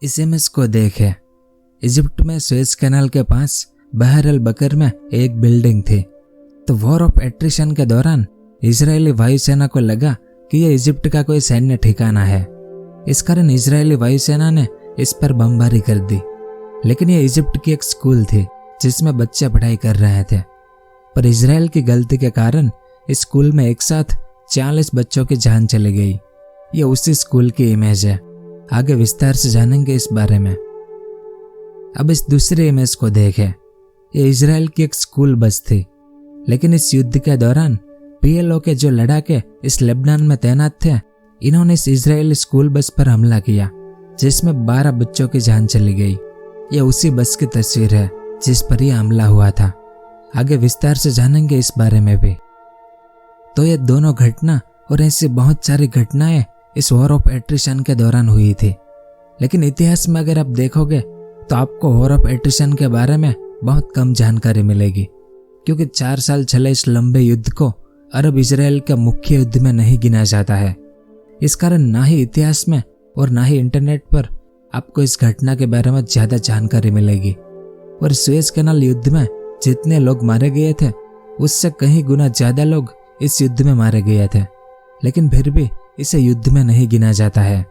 इस इमेज को देखें। इजिप्ट में सुएज कैनाल के पास बहर अल बकर में एक बिल्डिंग थी। तो वॉर ऑफ एट्रिशन के दौरान इजरायली वायुसेना को लगा कि यह इजिप्ट का कोई सैन्य ठिकाना है। इस कारण इजरायली वायुसेना ने इस पर बमबारी कर दी। लेकिन यह इजिप्ट की एक स्कूल थी जिसमें बच्चे पढ़ाई कर रहे थे। पर इजरायल की गलती के कारण इस स्कूल में एक साथ 40 बच्चों की जान चली गई। ये उसी स्कूल की इमेज है। आगे विस्तार से जानेंगे इस बारे में। अब इस दूसरी इमेज को देखें। ये इजरायल की एक स्कूल बस थी। लेकिन इस युद्ध के दौरान पीएलओ के जो लड़ाके इस लेबनान में तैनात थे, इन्होंने इस इजरायली स्कूल बस पर हमला किया जिसमें 12 बच्चों की जान चली गई। यह उसी बस की तस्वीर है जिस पर यह हमला हुआ था। आगे विस्तार से जानेंगे इस बारे में भी। तो ये दोनों घटना और ऐसी बहुत सारी घटनाएं इस वॉर ऑफ एट्रिशन के दौरान हुई थी। लेकिन इतिहास में अगर आप देखोगे तो आपको वॉर ऑफ एट्रिशन के बारे में बहुत कम जानकारी मिलेगी, क्योंकि 4 साल चले इस लंबे युद्ध को अरब इजराइल के मुख्य युद्ध में नहीं गिना जाता है। इस कारण ना ही इतिहास में और ना ही इंटरनेट पर आपको इस घटना के बारे में ज्यादा जानकारी मिलेगी। और सुएज कैनाल युद्ध में जितने लोग मारे गए थे उससे कहीं गुना ज्यादा लोग इस युद्ध में मारे गए थे। लेकिन फिर भी इसे युद्ध में नहीं गिना जाता है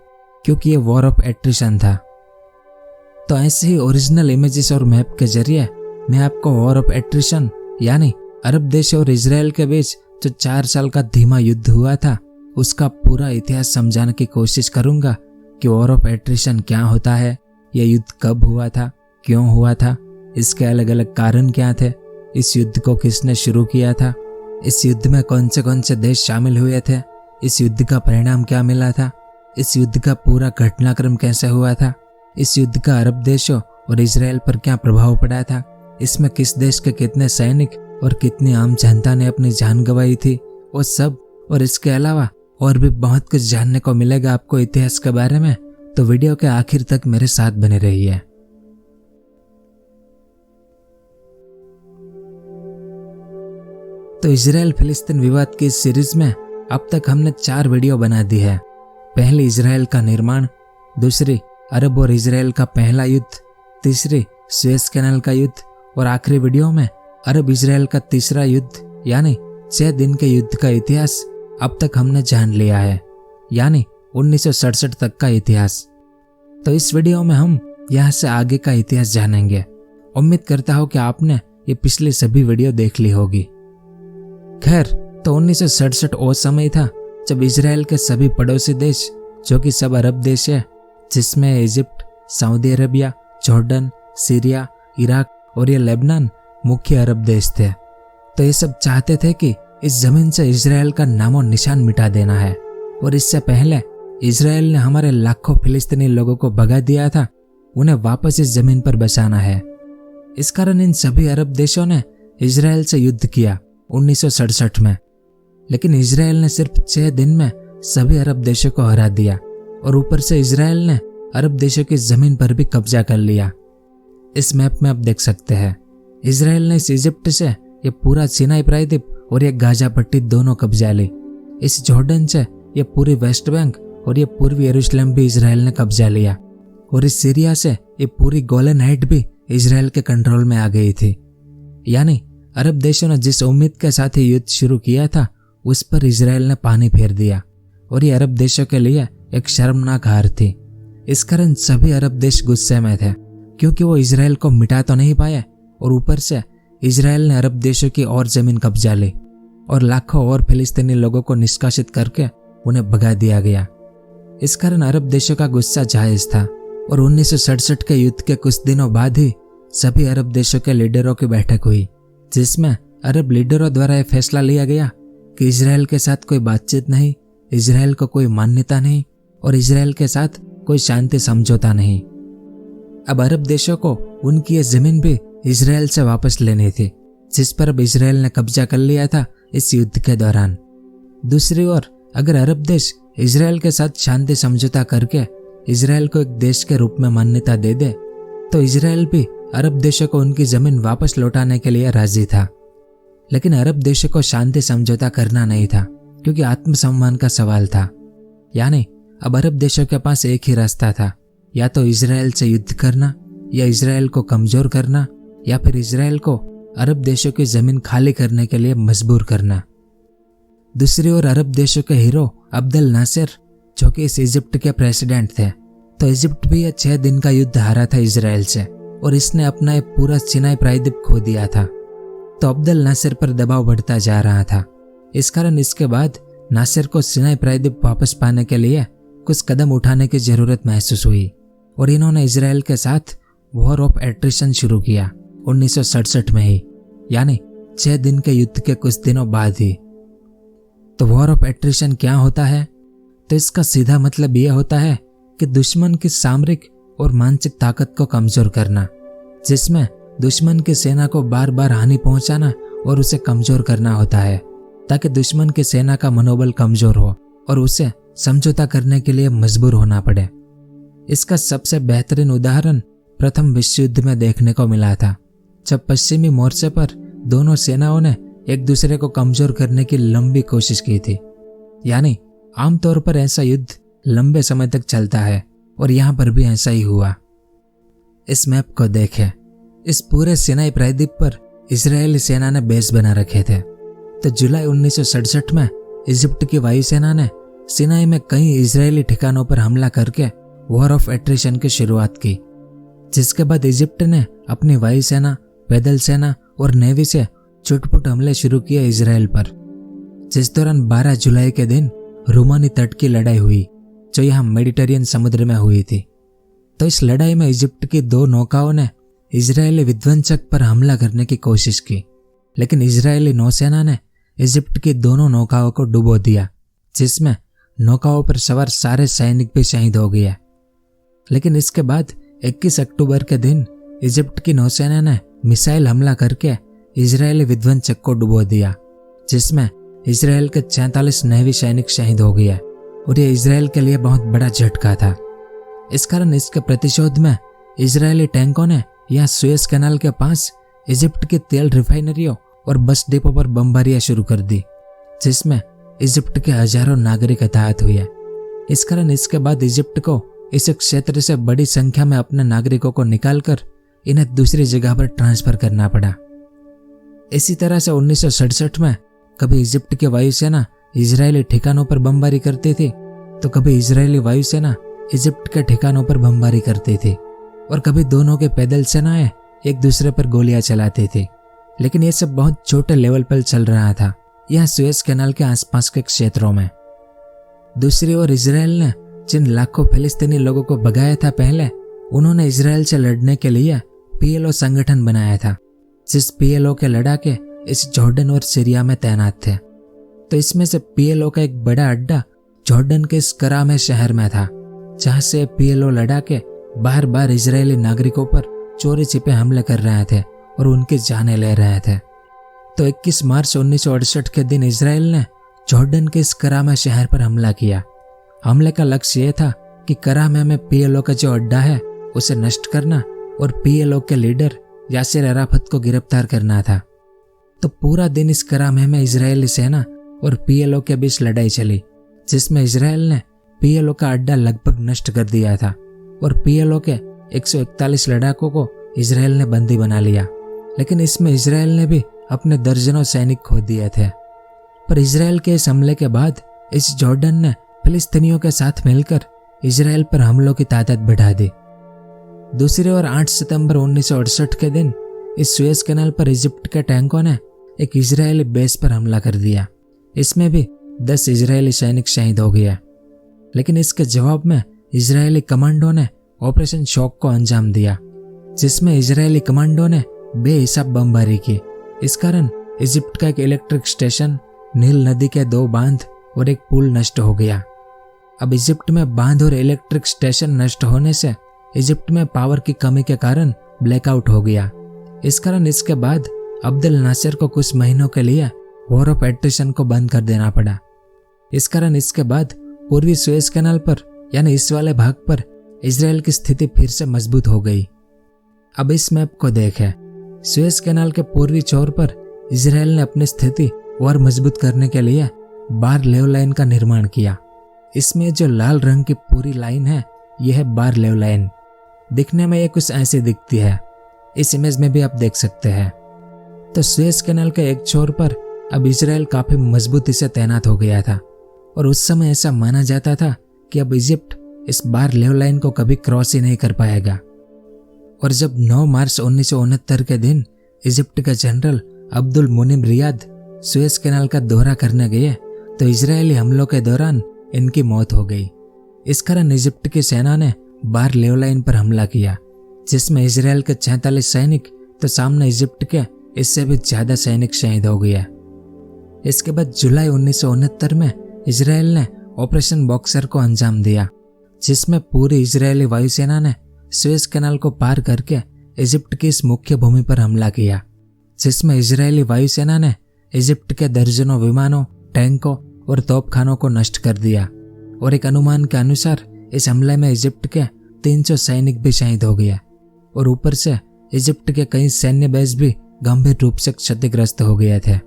क्योंकि ये वॉर ऑफ एट्रिशन था। तो ऐसे ही ओरिजिनल इमेजेस और मैप के जरिए मैं आपको वॉर ऑफ एट्रिशन यानी अरब देश और इजराइल के बीच जो 4 साल का धीमा युद्ध हुआ था उसका पूरा इतिहास समझाने की कोशिश करूंगा कि वॉर ऑफ एट्रिशन क्या होता है, यह युद्ध कब हुआ था, क्यों हुआ था, इसके अलग अलग कारण क्या थे, इस युद्ध को किसने शुरू किया था, इस युद्ध में कौन से देश शामिल हुए थे, इस युद्ध का परिणाम क्या मिला था, इस युद्ध का पूरा घटनाक्रम कैसे हुआ था, इस युद्ध का अरब देशों और इजराइल पर क्या प्रभाव पड़ा था, इसमें किस देश के कितने सैनिक और कितनी आम जनता ने अपनी जान गंवाई थी, वो सब और इसके अलावा और भी बहुत कुछ जानने को मिलेगा आपको इतिहास के बारे में। तो वीडियो के आखिर तक मेरे साथ बने रहिए। तो इजराइल फिलिस्तीन विवाद की इस सीरीज में अब तक हमने 4 वीडियो बना दी है। पहली इजराइल का निर्माण, दूसरी अरब और इजराइल का पहला युद्ध, तीसरी सुएज कैनाल का युद्ध और आखिरी वीडियो में अरब इजराइल का तीसरा युद्ध यानी 6 दिन के युद्ध का इतिहास अब तक हमने जान लिया है, यानी 1967 तक का इतिहास। तो इस वीडियो में हम यहाँ से आगे का इतिहास जानेंगे। उम्मीद करता हूँ कि आपने ये पिछली सभी वीडियो देख ली होगी। खैर, तो 1967 वो समय था जब इजराइल के सभी पड़ोसी देश जो कि सब अरब देश है, जिसमें Egypt, Saudi Arabia, Jordan, Syria, Iraq और ये लेबनान मुख्य अरब देश थे। तो ये सब चाहते थे कि इस जमीन से इजराइल का नामो निशान मिटा देना है। और इससे पहले इजराइल ने हमारे लाखों फिलिस्तीनी लोगों को भगा दिया था, उन्हें वापस इस जमीन पर बसाना है। इस कारण इन सभी अरब देशों ने इजराइल से युद्ध किया 1967 में। लेकिन इजराइल ने सिर्फ 6 दिन में सभी अरब देशों को हरा दिया और ऊपर से इजराइल ने अरब देशों की जमीन पर भी कब्जा कर लिया। इस मैप में आप देख सकते हैं इजराइल ने इस इजिप्ट से ये पूरा सिनाई प्रायद्वीप और ये गाजा पट्टी दोनों कब्जा ली। इस जॉर्डन से ये पूरी वेस्ट बैंक और ये पूर्वी यरूशलेम भी इजराइल ने कब्जा लिया। और इस सीरिया से ये पूरी गोलन हाइट भी इजराइल के कंट्रोल में आ गई थी। यानी अरब देशों ने जिस उम्मीद के साथ ही युद्ध शुरू किया था उस पर इजराइल ने पानी फेर दिया और ये अरब देशों के लिए एक शर्मनाक हार थी। इस कारण सभी अरब देश गुस्से में थे क्योंकि वो इजराइल को मिटा तो नहीं पाए और ऊपर से इजराइल ने अरब देशों की और जमीन कब्जा ली और लाखों और फिलिस्तीनी लोगों को निष्कासित करके उन्हें भगा दिया गया। इस कारण अरब देशों का गुस्सा जायज था और 1967 के युद्ध के कुछ दिनों बाद ही सभी अरब देशों के लीडरों की बैठक हुई, जिसमें अरब लीडरों द्वारा यह फैसला लिया गया कि इजराइल के साथ कोई बातचीत नहीं, इजराइल को कोई मान्यता नहीं और इजराइल के साथ कोई शांति समझौता नहीं। अब अरब देशों को उनकी ये जमीन भी इजराइल से वापस लेनी थी, जिस पर अब इजराइल ने कब्जा कर लिया था इस युद्ध के दौरान। दूसरी ओर अगर अरब देश इजराइल के साथ शांति समझौता करके इजराइल को एक देश के रूप में मान्यता दे दे तो इजराइल भी अरब देशों को उनकी जमीन वापस लौटाने के लिए राजी था। लेकिन अरब देशों को शांति समझौता करना नहीं था क्योंकि आत्मसम्मान का सवाल था। यानी अब अरब देशों के पास एक ही रास्ता था, या तो इजराइल से युद्ध करना, या इजराइल को कमजोर करना, या फिर इजराइल को अरब देशों की जमीन खाली करने के लिए मजबूर करना। दूसरी ओर अरब देशों के हीरो अब्दुल नासिर, जो कि इस इजिप्ट के प्रेसिडेंट थे, तो इजिप्ट भी यह 6 दिन का युद्ध हारा था इजराइल से और इसने अपना एक पूरा सिनाई प्रायद्वीप खो दिया था। तो अब्दुल नासिर पर दबाव बढ़ता जा रहा था। इस कारण इसके बाद नासिर को सिनाई प्रायद्वीप वापस पाने के लिए कुछ कदम उठाने की जरूरत महसूस हुई और इन्होंने इजराइल के साथ वॉर ऑफ एट्रिशन शुरू किया 1967 में ही, यानी 6 दिन के युद्ध के कुछ दिनों बाद ही। तो वॉर ऑफ एट्रिशन क्या होता है? तो इसका सीधा मतलब यह होता है कि दुश्मन की सामरिक और मानसिक ताकत को कमजोर करना, जिसमें दुश्मन की सेना को बार बार हानि पहुंचाना और उसे कमजोर करना होता है, ताकि दुश्मन की सेना का मनोबल कमजोर हो और उसे समझौता करने के लिए मजबूर होना पड़े। इसका सबसे बेहतरीन उदाहरण प्रथम विश्व युद्ध में देखने को मिला था, जब पश्चिमी मोर्चे पर दोनों सेनाओं ने एक दूसरे को कमजोर करने की लंबी कोशिश की थी। यानी आमतौर पर ऐसा युद्ध लंबे समय तक चलता है और यहाँ पर भी ऐसा ही हुआ। इस मैप को देखें। इस पूरे सिनाई प्रायद्वीप पर इजरायली सेना ने बेस बना रखे थे। तो जुलाई 1967 में इजिप्ट की वायुसेना ने सिनाई में कई इजरायली ठिकानों पर हमला करके वॉर ऑफ एट्रिशन की शुरुआत की, जिसके बाद इजिप्ट ने अपनी वायुसेना, पैदल सेना और नेवी से छुटपुट हमले शुरू किए इजराइल पर, जिस दौरान 12 जुलाई के दिन रोमानी तट की लड़ाई हुई, जो यहाँ मेडिटेरियन समुद्र में हुई थी। तो इस लड़ाई में इजिप्ट की 2 नौकाओं ने इजरायली विध्वंसक पर हमला करने की कोशिश की, लेकिन इजरायली नौसेना ने इजिप्ट की दोनों नौकाओं को डुबो दिया, जिसमें नौकाओं पर सवार सारे सैनिक भी शहीद हो गए। लेकिन इसके बाद 21 अक्टूबर के दिन इजिप्ट की नौसेना ने मिसाइल हमला करके इजरायली विध्वंसक को डुबो दिया, जिसमें इजराइल के 46 नेवी सैनिक शहीद हो गए और यह इजराइल के लिए बहुत बड़ा झटका था। इस कारण इसके प्रतिशोध में इजरायली टैंकों ने यहाँ सुएज कैनाल के पास इजिप्ट की तेल रिफाइनरियों और बस डिपो पर बमबारियां शुरू कर दी, जिसमें इजिप्ट के हजारों नागरिक हताहत हुए। इस कारण इसके बाद इजिप्ट को इस क्षेत्र से बड़ी संख्या में अपने नागरिकों को निकालकर इन्हें दूसरी जगह पर ट्रांसफर करना पड़ा। इसी तरह से 1967 में कभी इजिप्ट की वायुसेना इजरायली ठिकानों पर बमबारी करती थी, तो कभी इजरायली वायुसेना इजिप्ट के ठिकानों पर बमबारी करती थी, और कभी दोनों के पैदल सेनाएं एक दूसरे पर गोलियां चलाती थी। लेकिन यह सब बहुत छोटे लेवल पर चल रहा था, यह सुएज कैनाल के आसपास के क्षेत्रों में। दूसरी ओर इजराइल ने जिन लाखों फिलिस्तीनी लोगों को भगाया था पहले, उन्होंने इजराइल से लड़ने के लिए PLO संगठन बनाया था, जिस PLO के लड़ाके इस जॉर्डन और सीरिया में तैनात थे। तो इसमें से PLO का एक बड़ा अड्डा जॉर्डन के स्कराम शहर में था, जहां से PLO लड़ाके बार बार इजरायली नागरिकों पर चोरी छिपे हमले कर रहे थे और उनकी जानें ले रहे थे। तो 21 मार्च 1968 के दिन इजराइल ने जॉर्डन के स्कराम शहर पर हमला किया। हमले का लक्ष्य यह था कि करामे में PLO का जो अड्डा है उसे नष्ट करना और PLO के लीडर यासिर अराफत को गिरफ्तार करना था। तो पूरा दिन इस करामे में इजरायली सेना और PLO के बीच लड़ाई चली, जिसमें इजराइल ने PLO का अड्डा लगभग नष्ट कर दिया था और PLO के 141 लड़ाकों को इजराइल ने बंदी बना लिया। लेकिन इसमें इजराइल ने भी अपने दर्जनों सैनिक खो दिए थे। पर इजराइल के इस हमले के बाद इस जॉर्डन ने फिलिस्तीनियों के साथ मिलकर इजराइल पर हमलों की तादाद बढ़ा दी। दूसरी ओर 8 सितंबर 1968 के दिन इस सुएज कैनाल पर इजिप्ट के टैंकों ने एक इजरायली बेस पर हमला कर दिया। इसमें भी 10 इजरायली सैनिक शहीद हो गए। लेकिन इसके जवाब में इजरायली कमांडो ने ऑपरेशन शॉक को अंजाम दिया, जिसमें इजरायली कमांडो ने बेहिसाब बमबारी की। इस कारण इजिप्ट का एक इलेक्ट्रिक स्टेशन, नील नदी के 2 बांध और एक पुल नष्ट हो गया। अब इजिप्ट में बांध और इलेक्ट्रिक स्टेशन नष्ट होने से इजिप्ट में पावर की कमी के कारण ब्लैकआउट हो गया। इस कारण इसके बाद अब्दुल नासिर को कुछ महीनों के लिए वॉर ऑफ एट्रिशन को बंद कर देना पड़ा। इस कारण इसके बाद पूर्वी सुएज कैनाल पर, यानी इस वाले भाग पर, इजराइल की स्थिति फिर से मजबूत हो गई। अब इस मैप को देखें। सुएज कैनाल के पूर्वी छोर पर इजराइल ने अपनी स्थिति और मजबूत करने के लिए बार लेव लाइन का निर्माण किया। इसमें जो लाल रंग की पूरी लाइन है, यह है बार लेव लाइन। दिखने में ये कुछ ऐसी दिखती है, इस इमेज में भी आप देख सकते हैं। तो सुएज कैनाल के एक छोर पर अब इजराइल काफी मजबूती से तैनात हो गया था और उस समय ऐसा माना जाता था कि अब इजिप्ट इस बार लेव लाइन को कभी क्रॉस ही नहीं कर पाएगा। और जब 9 मार्च 1969 के दिन इजिप्ट के general Abdul Munim Riad Suez canal का दौरा करने गए तो इजरायली हमलों के दौरान इनकी मौत हो गई। इस कारण इजिप्ट की सेना ने बार लेव लाइन पर हमला किया, जिसमें इजरायल के 46 सैनिक तो सामने इजिप्ट के इससे भी ज्यादा सैनिक शहीद हो गया। इसके बाद जुलाई 1969 में इजरायल ने ऑपरेशन बॉक्सर को अंजाम दिया, जिसमें पूरी इजरायली वायुसेना ने सुएज कैनाल को पार करके इजिप्ट की इस मुख्य भूमि पर हमला किया, जिसमें इजरायली वायुसेना ने इजिप्ट के दर्जनों विमानों, टैंकों और तोपखानों को नष्ट कर दिया। और एक अनुमान के अनुसार इस हमले में इजिप्ट के 300 सैनिक भी शहीद हो गए और ऊपर से इजिप्ट के कई सैन्य बेस भी गंभीर रूप से क्षतिग्रस्त हो गए थे।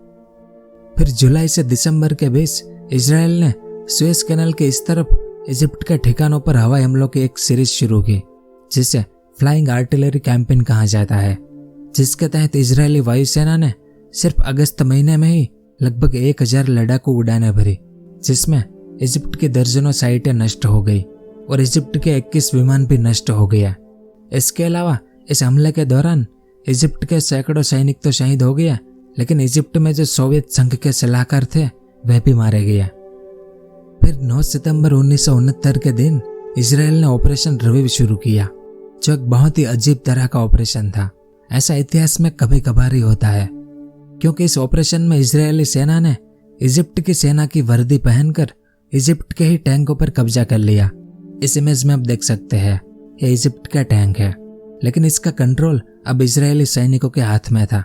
फिर जुलाई से दिसंबर के बीच इजरायल ने सुएज कैनाल के इस तरफ इजिप्ट के ठिकानों पर हवाई हमलों की एक सीरीज शुरू की, जिसे फ्लाइंग आर्टिलरी कैंपेन कहा जाता है, जिसके तहत इजरायली वायुसेना ने सिर्फ अगस्त महीने में ही लगभग 1000 लड़ाकू उड़ानें भरी, जिसमें इजिप्ट की दर्जनों साइटें नष्ट हो गई और इजिप्ट के 21 विमान भी नष्ट हो गया। इसके अलावा इस हमले के दौरान इजिप्ट के सैकड़ों सैनिक तो शहीद हो गया, लेकिन इजिप्ट में जो सोवियत संघ के सलाहकार थे वह भी मारे गए। फिर 9 सितंबर 1969 के दिन इजरायल ने ऑपरेशन रविव शुरू किया, जो एक बहुत ही अजीब तरह का ऑपरेशन था। ऐसा इतिहास में कभी कभार ही होता है, क्योंकि इस ऑपरेशन में इजरायली सेना ने इजिप्ट की सेना की वर्दी पहनकर इजिप्ट के ही टैंकों पर कब्जा कर लिया। इस इमेज में आप देख सकते हैं, यह इजिप्ट का टैंक है, लेकिन इसका कंट्रोल अब इजरायली सैनिकों के हाथ में था।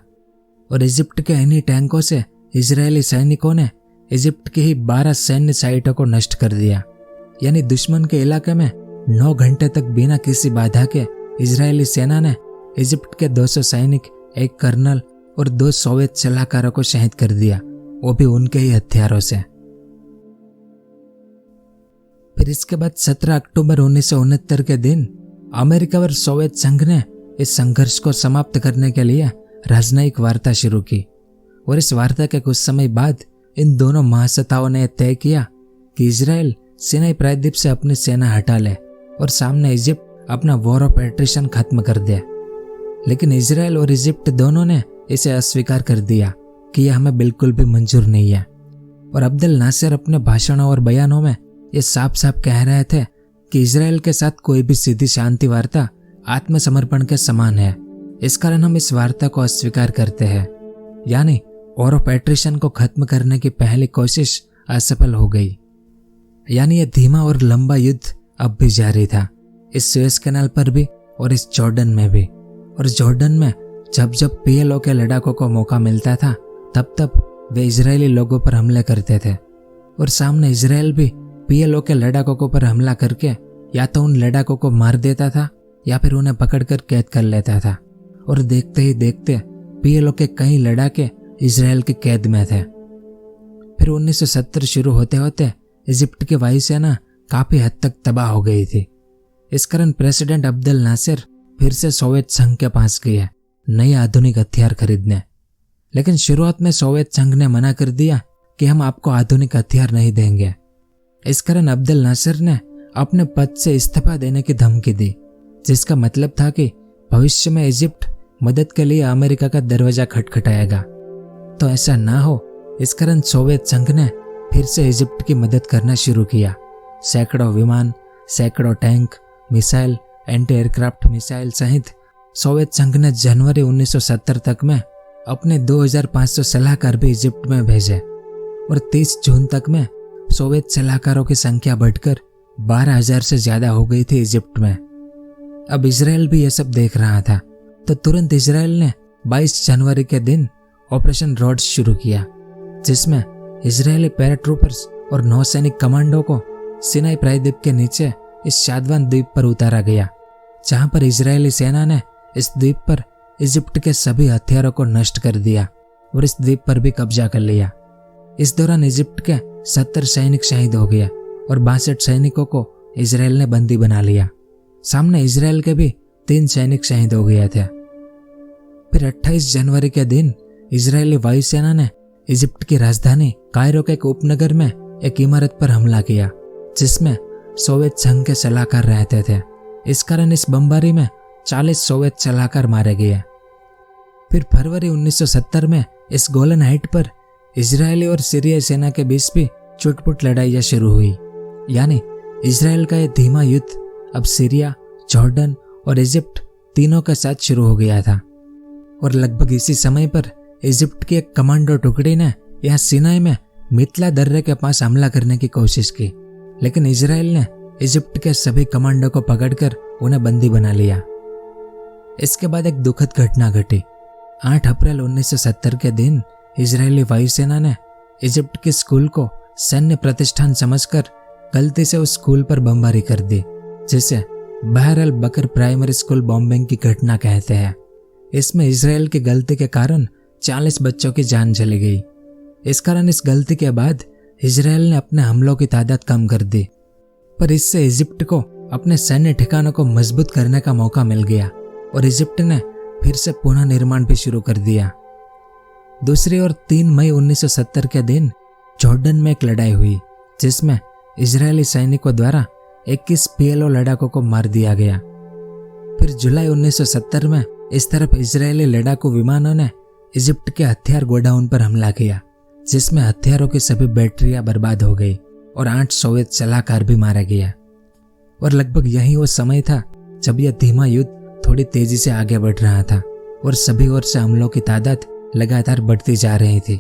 और इजिप्ट के इन्हीं टैंकों से इजरायली सैनिकों ने इजिप्ट की ही 12 सैन्य साइटों को नष्ट कर दिया। यानी दुश्मन के इलाके में 9 घंटे तक बिना किसी बाधा के इजरायली सेना ने इजिप्ट के 200 सैनिक, एक कर्नल और 2 सोवियत सलाहकारों को शहीद कर दिया, वो भी उनके ही हथियारों से। फिर इसके बाद 17 अक्टूबर 1969 के दिन अमेरिका और सोवियत संघ ने इस संघर्ष को समाप्त करने के लिए राजनयिक वार्ता शुरू की। और इस वार्ता के कुछ समय बाद इन दोनों महासत्ताओं ने तय किया कि इजराइल सिनाई प्रायद्वीप से अपनी सेना हटा ले और सामने इजिप्ट अपना वॉर ऑफ एट्रिशन खत्म कर दे। लेकिन इजराइल और इजिप्ट दोनों ने इसे अस्वीकार कर दिया कि यह हमें बिल्कुल भी मंजूर नहीं है। और अब्दुल नासिर अपने भाषणों और बयानों में ये साफ साफ कह रहे थे कि इजराइल के साथ कोई भी सीधी शांति वार्ता आत्मसमर्पण के समान है। इस कारण हम इस वार्ता को अस्वीकार करते हैं। यानी वॉर ऑफ एट्रिशन को खत्म करने की पहली कोशिश असफल हो गई। यानी यह धीमा और लंबा युद्ध अब भी जारी था, इस सुएज कैनाल पर भी और इस जॉर्डन में भी। और जॉर्डन में जब जब पीएलओ के लड़ाकों को मौका मिलता था तब वे इजरायली लोगों पर हमले करते थे। और सामने इजरायल भी पीएलओ के लड़ाकों पर हमला करके या तो उन लड़ाकों को मार देता था या फिर उन्हें पकड़कर कैद कर लेता था। और देखते ही देखते पीएलओ के कई लड़ाके इजरायल की कैद में थे। फिर 1970 शुरू होते होते इजिप्ट की वायुसेना काफी हद तक तबाह हो गई थी। इस कारण प्रेसिडेंट अब्दुल नासिर फिर से सोवियत संघ के पास गए नए आधुनिक हथियार खरीदने। लेकिन शुरुआत में सोवियत संघ ने मना कर दिया कि हम आपको आधुनिक हथियार नहीं देंगे। इस कारण अब्दुल नासिर ने अपने पद से इस्तीफा देने की धमकी दी, जिसका मतलब था कि भविष्य में इजिप्ट मदद के लिए अमेरिका का दरवाजा खटखटाएगा। तो ऐसा ना हो, इस कारण सोवियत संघ ने फिर से इजिप्ट की मदद करना शुरू किया। सैकड़ों विमान, सैकड़ों tank, missile, anti aircraft missile सहित सोवियत संघ ने जनवरी 1970 तक में अपने 2500 सलाहकार भी इजिप्ट में भेजे। और 30 जून तक में सोवियत सलाहकारों की संख्या बढ़कर 12,000 से ज्यादा हो गई थी इजिप्ट में। अब इजरायल भी यह सब देख रहा था, तो तुरंत इजरायल ने 22 जनवरी के दिन ऑपरेशन रॉड्स शुरू किया, जिसमें इजरायली पैराट्रूपर्स और नौसैनिक कमांडो को सिनाई प्रायद्वीप के नीचे इस शादवान द्वीप पर उतारा गया, जहां पर इजरायली सेना ने इस द्वीप पर इजिप्ट के सभी हथियारों को नष्ट कर दिया और इस द्वीप पर भी कब्जा कर लिया। इस दौरान इजिप्ट के 70 सैनिक शहीद हो गए और 62 सैनिकों को इजरायल ने बंदी बना लिया। सामने इजराइल के भी 3 सैनिक शहीद हो गए थे। फिर 28 जनवरी के दिन इजरायली वायुसेना ने इजिप्ट की राजधानी कायरो के एक उपनगर में एक इमारत पर हमला किया जिसमें सोवियत संघ के सलाहकार रहते थे। इस कारण इस बमबारी में 40 सोवियत सलाहकार मारे गए। फिर फरवरी 1970 में इस गोलन हाइट पर इजरायली और सीरियाई सेना के बीच भी चुटपुट लड़ाइयाँ शुरू हुई। यानी इजराइल का यह धीमा युद्ध अब सीरिया, जॉर्डन और इजिप्ट तीनों के साथ शुरू हो गया था। और लगभग इसी समय पर इजिप्ट की एक कमांडो टुकड़ी ने यहाँ सिनाई में मितला दर्रे के पास हमला करने की कोशिश की, लेकिन इजराइल ने इजिप्ट के सभी कमांडो को पकड़कर उन्हें बंदी बना लिया। इसके बाद एक दुखद घटना घटी। 8 अप्रैल 1970 के दिन इजरायली वायुसेना ने इजिप्ट के स्कूल को सैन्य प्रतिष्ठान समझकर गलती से उस स्कूल पर बमबारी कर दी, जिसे बहर अल बकर प्राइमरी स्कूल बॉम्बिंग की घटना कहते हैं। इसमें इजराइल की गलती के कारण 40 बच्चों की जान चली गई। इस कारण इस गलती के बाद इजराइल ने अपने हमलों की तादाद कम कर दी, पर इससे इजिप्ट को अपने सैन्य ठिकानों को मजबूत करने का मौका मिल गया और इजिप्ट ने फिर से पुनः निर्माण भी शुरू कर दिया। दूसरी ओर 3 मई 1970 के दिन जॉर्डन में एक लड़ाई हुई जिसमें इजरायली सैनिकों द्वारा 21 PLO लड़ाकों को मार दिया गया। फिर जुलाई 1970 में इस तरफ इजरायली लड़ाकू विमानों ने इजिप्ट के हथियार गोडाउन पर हमला किया, जिसमें हथियारों की सभी बैटरियां बर्बाद हो गई और 8 सोवियत सलाहकार भी मारा गया। और लगभग यही वो समय था जब यह धीमा युद्ध थोड़ी तेजी से आगे बढ़ रहा था और सभी ओर से हमलों की तादाद लगातार बढ़ती जा रही थी।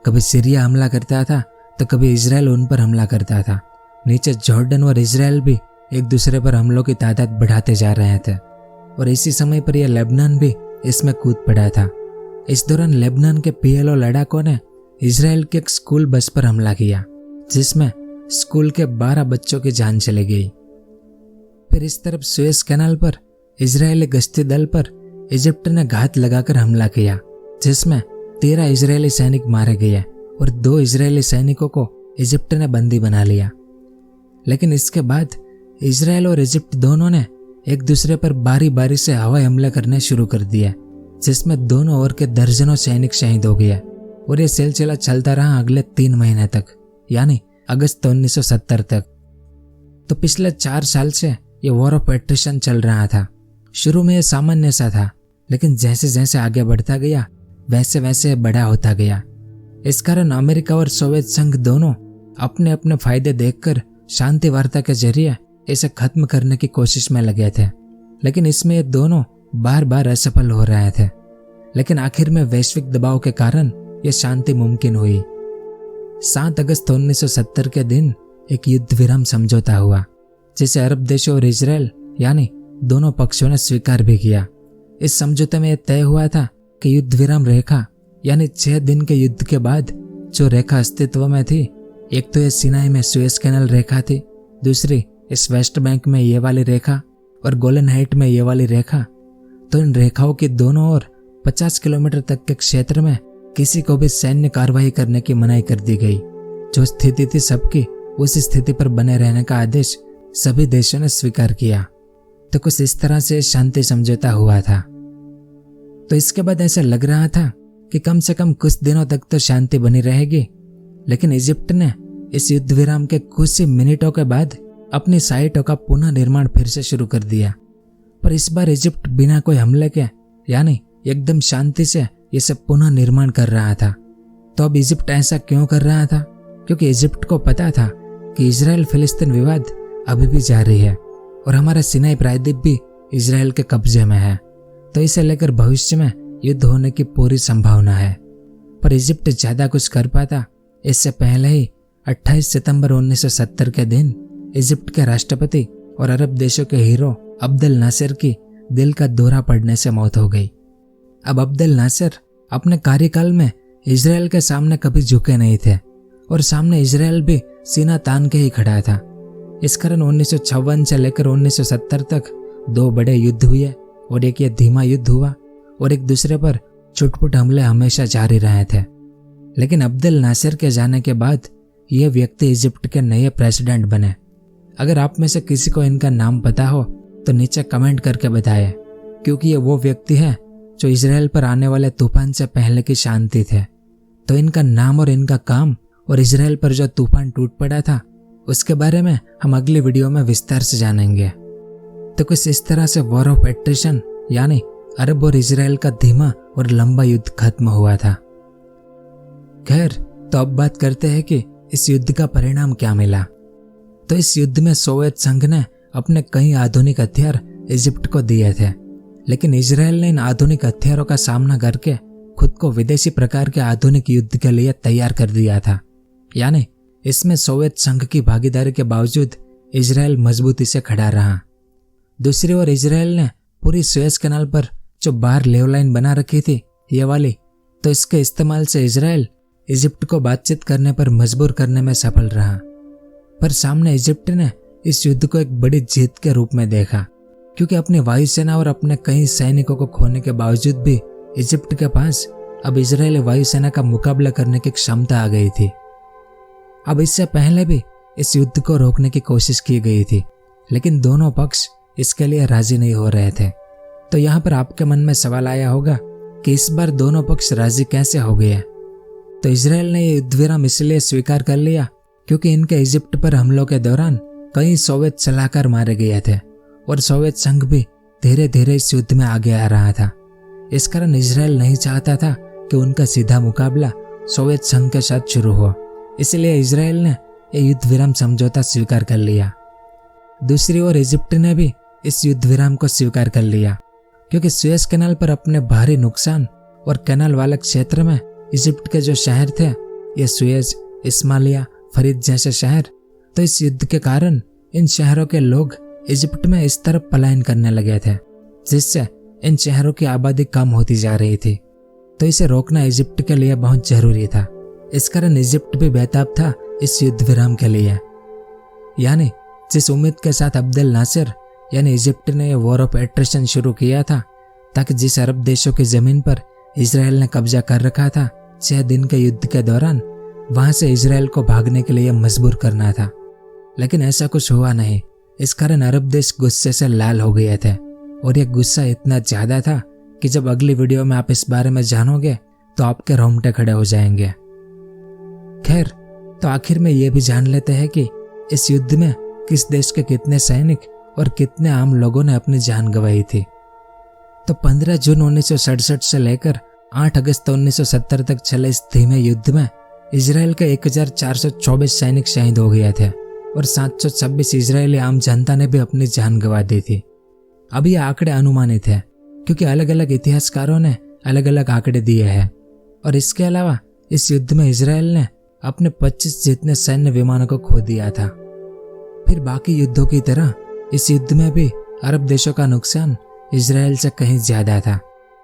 कभी सीरिया हमला करता था तो कभी इजराइल उन पर हमला करता था। नीचे जॉर्डन और इजराइल भी एक दूसरे पर हमलों की तादाद बढ़ाते जा रहे थे और इसी समय पर यह लेबनान भी इसमें कूद पड़ा था। इस दौरान लेबनान के PLO लड़ाकों ने इजराइल के एक स्कूल बस पर हमला किया, जिसमें स्कूल के 12 बच्चों की जान चली गई। फिर इस तरफ सुएज कैनाल पर इजरायली गश्ती दल पर इजिप्ट ने घात लगाकर हमला किया, जिसमें 13 इजरायली सैनिक मारे गए और 2 इजरायली सैनिकों को इजिप्ट ने बंदी बना लिया। लेकिन इसके बाद इजराइल और इजिप्ट दोनों ने एक दूसरे पर बारी बारी से हवाई हमले करने शुरू कर दिए, जिसमें दोनों ओर के दर्जनों सैनिक शहीद हो गए और यह सिलसिला चलता रहा अगले 3 महीने तक, यानी अगस्त 1970 तक। तो पिछले 4 साल से यह वॉर ऑफ एट्रिशन चल रहा था। शुरू में यह सामान्य सा था, लेकिन जैसे जैसे आगे बढ़ता गया वैसे वैसे बड़ा होता गया। इस कारण अमेरिका और सोवियत संघ दोनों अपने अपने फायदे देखकर शांति वार्ता के जरिए इसे खत्म करने की कोशिश में लगे थे, लेकिन इसमें ये दोनों बार बार असफल हो रहे थे। लेकिन आखिर में वैश्विक दबाव के कारण यह शांति मुमकिन हुई। 7 अगस्त 1970 के दिन एक युद्ध विराम समझौता हुआ, जिसे अरब देशों और इजराइल यानी दोनों पक्षों ने स्वीकार भी किया। इस समझौते में यह तय हुआ था कि युद्ध विराम रेखा यानी 6 दिन के युद्ध के बाद जो रेखा अस्तित्व में थी, एक तो यह सिनाई में सुएज कैनाल रेखा थी, दूसरी इस वेस्ट बैंक में ये वाली रेखा और गोलन हाइट में ये वाली रेखा। तो इन रेखाओं की दोनों ओर 50 किलोमीटर तक के क्षेत्र में किसी को भी सैन्य कार्रवाई करने की मनाही कर दी गई। जो स्थिति थी सबकी उस स्थिति पर बने रहने का आदेश सभी देशों ने स्वीकार किया। तो कुछ इस तरह से शांति समझौता हुआ था। तो इसके बाद ऐसा लग रहा था कि कम से कम कुछ दिनों तक तो शांति बनी रहेगी, लेकिन इजिप्ट ने इस युद्ध विराम के कुछ ही मिनटों के बाद अपनी साइटों का पुनः निर्माण फिर से शुरू कर दिया। पर इस बार इजिप्ट बिना कोई हमले के यानी एकदम शांति से ये सब पुनः निर्माण कर रहा था। तो अब इजिप्ट ऐसा क्यों कर रहा था? क्योंकि इजिप्ट को पता था कि इजराइल फिलिस्तीन विवाद अभी भी जारी है और हमारा सिनाई प्रायद्वीप भी इजराइल के कब्जे में है, तो इसे लेकर भविष्य में युद्ध होने की पूरी संभावना है। पर इजिप्ट ज्यादा कुछ कर पाता इससे पहले ही 28 सितंबर 1970 के दिन इजिप्ट के राष्ट्रपति और अरब देशों के हीरो अब्देल नासिर की दिल का दौरा पड़ने से मौत हो गई। अब अब्देल नासिर अपने कार्यकाल में इजराइल के सामने कभी झुके नहीं थे और सामने इजराइल भी सीना तान के ही खड़ा था। इस कारण 1956 से लेकर 1970 तक 2 बड़े युद्ध हुए और एक ये धीमा युद्ध हुआ और एक दूसरे पर छुटपुट हमले हमेशा जारी रहे थे। लेकिन अब्देल नासिर के जाने के बाद ये व्यक्ति इजिप्ट के नए प्रेसिडेंट बने। अगर आप में से किसी को इनका नाम पता हो तो नीचे कमेंट करके बताएं, क्योंकि ये वो व्यक्ति है जो इजराइल पर आने वाले तूफान से पहले की शांति थे। तो इनका नाम और इनका काम और इजराइल पर जो तूफान टूट पड़ा था उसके बारे में हम अगली वीडियो में विस्तार से जानेंगे। तो कुछ इस तरह से वॉर ऑफ एट्रिशन यानी अरब और इजराइल का धीमा और लंबा युद्ध खत्म हुआ था। खैर, तो अब बात करते हैं कि इस युद्ध का परिणाम क्या मिला। तो इस युद्ध में सोवियत संघ ने अपने कई आधुनिक हथियार इजिप्ट को दिए थे, लेकिन इजराइल ने इन आधुनिक हथियारों का सामना करके खुद को विदेशी प्रकार के आधुनिक युद्ध के लिए तैयार कर दिया था। यानी इसमें सोवियत संघ की भागीदारी के बावजूद इजराइल मजबूती से खड़ा रहा। दूसरी ओर इजराइल ने पूरी सुएज कैनाल पर जो बाहर लेव लाइन बना रखी थी ये वाली, तो इसके इस्तेमाल से इजराइल इजिप्ट को बातचीत करने पर मजबूर करने में सफल रहा। पर सामने इजिप्ट ने इस युद्ध को एक बड़ी जीत के रूप में देखा, क्योंकि अपनी वायुसेना और अपने कई सैनिकों को खोने के बावजूद भी इजिप्ट के पास अब इजरायली वायुसेना का मुकाबला करने की क्षमता आ गई थी। अब इससे पहले भी इस युद्ध को रोकने की कोशिश की गई थी, लेकिन दोनों पक्ष इसके लिए राजी नहीं हो रहे थे। तो यहाँ पर आपके मन में सवाल आया होगा कि इस बार दोनों पक्ष राजी कैसे हो गए। तो इजराइल ने ये युद्ध विराम इसलिए स्वीकार कर लिया क्योंकि इनके इजिप्ट पर हमलों के दौरान कई सोवियत सलाहकार मारे गए थे और सोवियत संघ भी धीरे धीरे इस युद्ध में आगे आ रहा था। इस कारण इजराइल नहीं चाहता था कि उनका सीधा मुकाबला सोवियत संघ के साथ शुरू हो, इसलिए इजराइल ने यह युद्ध विराम समझौता स्वीकार कर लिया। दूसरी ओर इजिप्ट ने भी इस युद्ध विराम को स्वीकार कर लिया, क्योंकि सुएज कैनाल पर अपने भारी नुकसान और कैनाल वाले क्षेत्र में इजिप्ट के जो शहर थे ये सुएज, इस्माइलिया, फरीद जैसे शहर, तो इस युद्ध के कारण इन शहरों के लोग इजिप्ट में इस तरफ पलायन करने लगे थे, जिससे इन शहरों की आबादी कम होती जा रही थी। तो इसे रोकना इजिप्ट के लिए बहुत जरूरी था। इस कारण इजिप्ट भी बेताब था इस युद्ध विराम के लिए। यानी जिस उम्मीद के साथ अब्देल नासिर यानी इजिप्ट ने यह वॉर ऑफ एट्रिशन शुरू किया था, ताकि जिस अरब देशों की जमीन पर इजराइल ने कब्जा कर रखा था 6 दिन के युद्ध के दौरान, वहां से इजराइल को भागने के लिए मजबूर करना था, लेकिन ऐसा कुछ हुआ नहीं। इस कारण अरब देश गुस्से से लाल हो गए थे और यह गुस्सा इतना ज्यादा था कि जब अगली वीडियो में आप इस बारे में जानोगे तो आपके रोंगटे खड़े हो जाएंगे। खैर, तो आखिर में यह भी जान लेते हैं कि इस युद्ध में किस देश के कितने सैनिक और कितने आम लोगों ने अपनी जान गंवाई थी। तो 15 जून 1967 से लेकर 8 अगस्त 1970 तक चले इस धीमे युद्ध में इजराइल के 1424 सैनिक शहीद हो गए थे और 726 इजरायली आम जनता ने भी अपनी जान गंवा दी थी। अब ये आंकड़े अनुमानित है, क्योंकि अलग अलग इतिहासकारों ने अलग अलग आंकड़े दिए हैं। और इसके अलावा इस युद्ध में इजराइल ने अपने 25 जितने सैन्य विमानों को खो दिया था। फिर बाकी युद्धों की तरह इस युद्ध में भी अरब देशों का नुकसान इजराइल से कहीं ज्यादा था,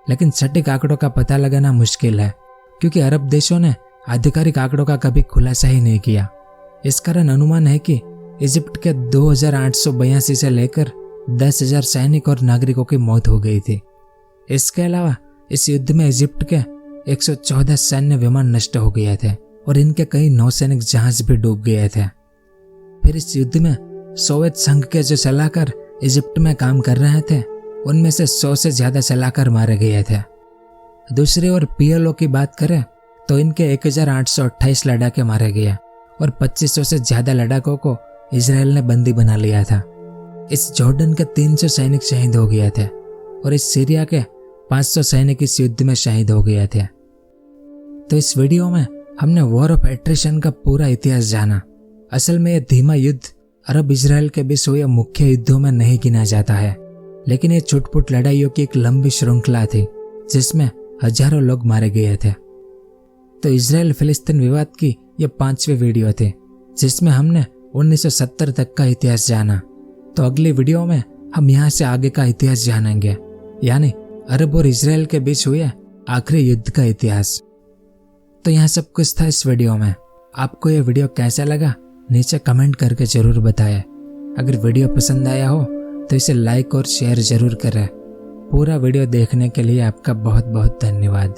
लेकिन सटीक आंकड़ों का पता लगाना मुश्किल है, क्योंकि अरब देशों ने आधिकारिक आंकड़ों का कभी खुलासा ही नहीं किया। इस कारण अनुमान है कि इजिप्ट के 2882 से लेकर 10,000 सैनिक और नागरिकों की मौत हो गई थी। इसके अलावा इस युद्ध में इजिप्ट के 114 सैन्य विमान नष्ट हो गए थे और इनके कई नौसैनिक जहाज भी डूब गए थे। फिर इस युद्ध में सोवियत संघ के जो सलाहकार इजिप्ट में काम कर रहे थे उनमें से 100 से ज्यादा सलाहकार मारे गए थे। दूसरी ओर पीएलओ की बात करें तो इनके 1828 लड़ाके मारे गए और 2500 से ज्यादा लड़ाकों को इजराइल ने बंदी बना लिया था। इस जॉर्डन के 300 सैनिक शहीद हो गए थे और इस सीरिया के 500 सैनिक इस युद्ध में शहीद हो गए थे। तो इस वीडियो में हमने वॉर ऑफ एट्रिशन का पूरा इतिहास जाना। असल में यह धीमा युद्ध अरब इजराइल के बीच हुए मुख्य युद्धों में नहीं गिना जाता है, लेकिन ये छुटपुट लड़ाइयों की एक लंबी श्रृंखला थी जिसमें हजारों लोग मारे गए थे। तो इजराइल फिलिस्तीन विवाद की यह 5वीं वीडियो थी जिसमें हमने 1970 तक का इतिहास जाना। तो अगली वीडियो में हम यहाँ से आगे का इतिहास जानेंगे, यानी अरब और इजराइल के बीच हुए आखिरी युद्ध का इतिहास। तो यहाँ सब कुछ था इस वीडियो में। आपको यह वीडियो कैसा लगा नीचे कमेंट करके जरूर बताएं। अगर वीडियो पसंद आया हो तो इसे लाइक और शेयर जरूर करें। पूरा वीडियो देखने के लिए आपका बहुत बहुत धन्यवाद।